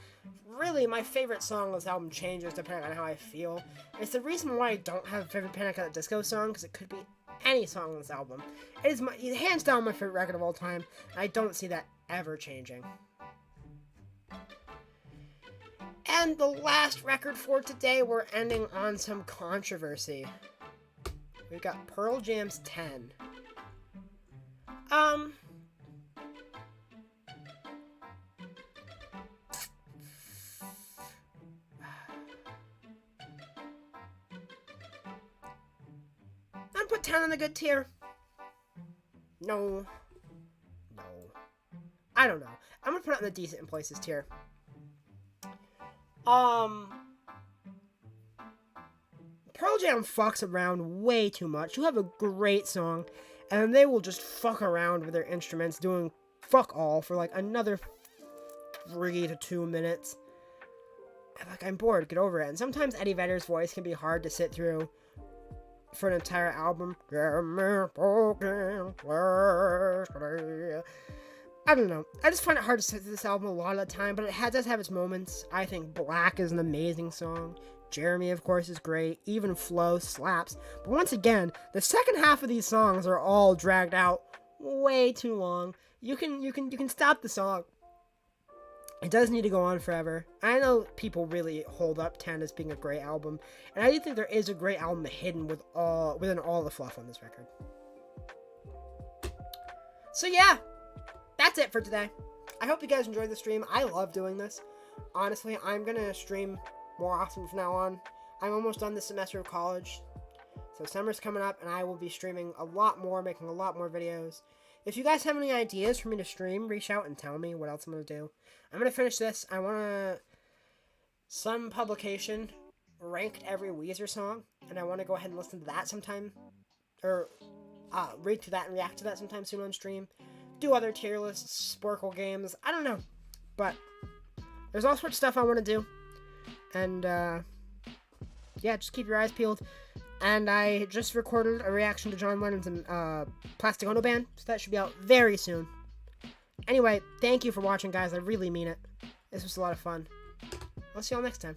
Speaker 1: Really, my favorite song on this album changes depending on how I feel. It's the reason why I don't have a favorite Panic at the Disco song, because it could be any song on this album. It is hands down my favorite record of all time, and I don't see that ever changing. And the last record for today, we're ending on some controversy. We've got Pearl Jam's 10. I'm put 10 in the good tier. No. I don't know. I'm gonna put it in the decent places tier. Pearl Jam fucks around way too much. You have a great song, and they will just fuck around with their instruments, doing fuck all for like another 3 to 2 minutes. And like, I'm bored. Get over it. And sometimes Eddie Vedder's voice can be hard to sit through for an entire album. I don't know. I just find it hard to sit through this album a lot of the time, but it does have its moments. I think Black is an amazing song. Jeremy, of course, is great. Even Flow slaps. But once again, the second half of these songs are all dragged out way too long. You can stop the song. It does need to go on forever. I know people really hold up 10 as being a great album, and I do think there is a great album hidden within all the fluff on this record. So yeah, that's it for today. I hope you guys enjoyed the stream. I love doing this. Honestly, I'm gonna stream more often from now on. I'm almost done this semester of college, so summer's coming up, and I will be streaming a lot more, making a lot more videos. If you guys have any ideas for me to stream, reach out and tell me what else I'm gonna do. I'm gonna finish this. I want some publication ranked every Weezer song, and I want to go ahead and listen to that sometime, or read through that and react to that sometime soon on stream. Do other tier lists, Sporkle games, I don't know, but there's all sorts of stuff I want to do, and yeah, just keep your eyes peeled. And I just recorded a reaction to John Lennon's Plastic Ono Band, so that should be out very soon. Anyway, thank you for watching, guys. I really mean it. This was a lot of fun. I'll see y'all next time.